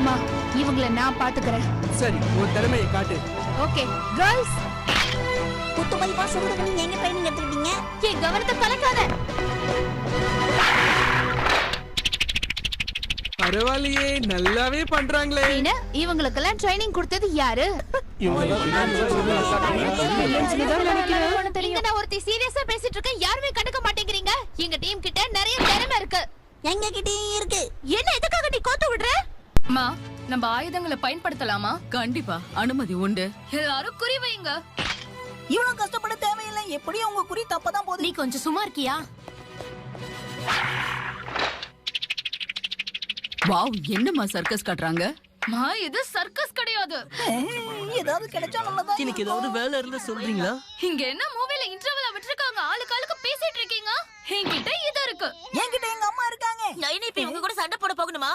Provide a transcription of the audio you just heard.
மாமா, இவங்கள நான் பாத்துக்கறேன். சரி, உன் திறமையை காட்டு. ஓகே கேர்ள்ஸ், குத்துமதிப்பா சொல்றதுக்கு நீங்க எங்க ட்ரைனிங் எடுத்துக்கிட்டீங்க? என் கவனத்தை கலக்காத. பரவாயில்லையே, நல்லாவே பண்றாங்களே. இவங்களுக்கெல்லாம் ட்ரைனிங் கொடுத்தது யாரு? இங்க நான் ஒருத்தி சீரியஸா பேசிட்டு இருக்கேன், யாருமே கண்டுக்க மாட்டேங்கிறீங்க. எங்க டீம் கிட்ட நிறைய திறமை இருக்கு. எங்க கிட்டயும் இருக்கு. என்ன எதுக்காக நீ கோத்து விடுற? அம்மா, நம்ம ஆயுதங்களை பயன்படுத்தலாமா? கண்டிப்பா அனுமதி உண்டு. எல்லாரும் குறி வைங்க. இவ்வளவு கஷ்டப்பட தேவையில்லை. எப்படியும் உங்க குறி தப்பதான் போகுது. நீ கொஞ்சம் சும்மா இருக்கியா? வாவ், என்னம்மா சர்க்கஸ் காட்டுறாங்க? மா, இது சர்க்கஸ் கிடையாது. ஏதாவது கிடைச்சா நல்லதா. எனக்கு ஏதாவது வேலை இருந்தா சொல்றீங்களா? இங்க என்ன மூவில இன்டர்வல் விட்டுருக்காங்க, ஆளுக்கு ஆளுக்கு பேசிட்டு இருக்கீங்க. என்கிட்ட இது இருக்கு. என்கிட்ட எங்க அம்மா இருக்காங்க. நைனி இப்ப இவங்க கூட சண்டை போட போகணுமா?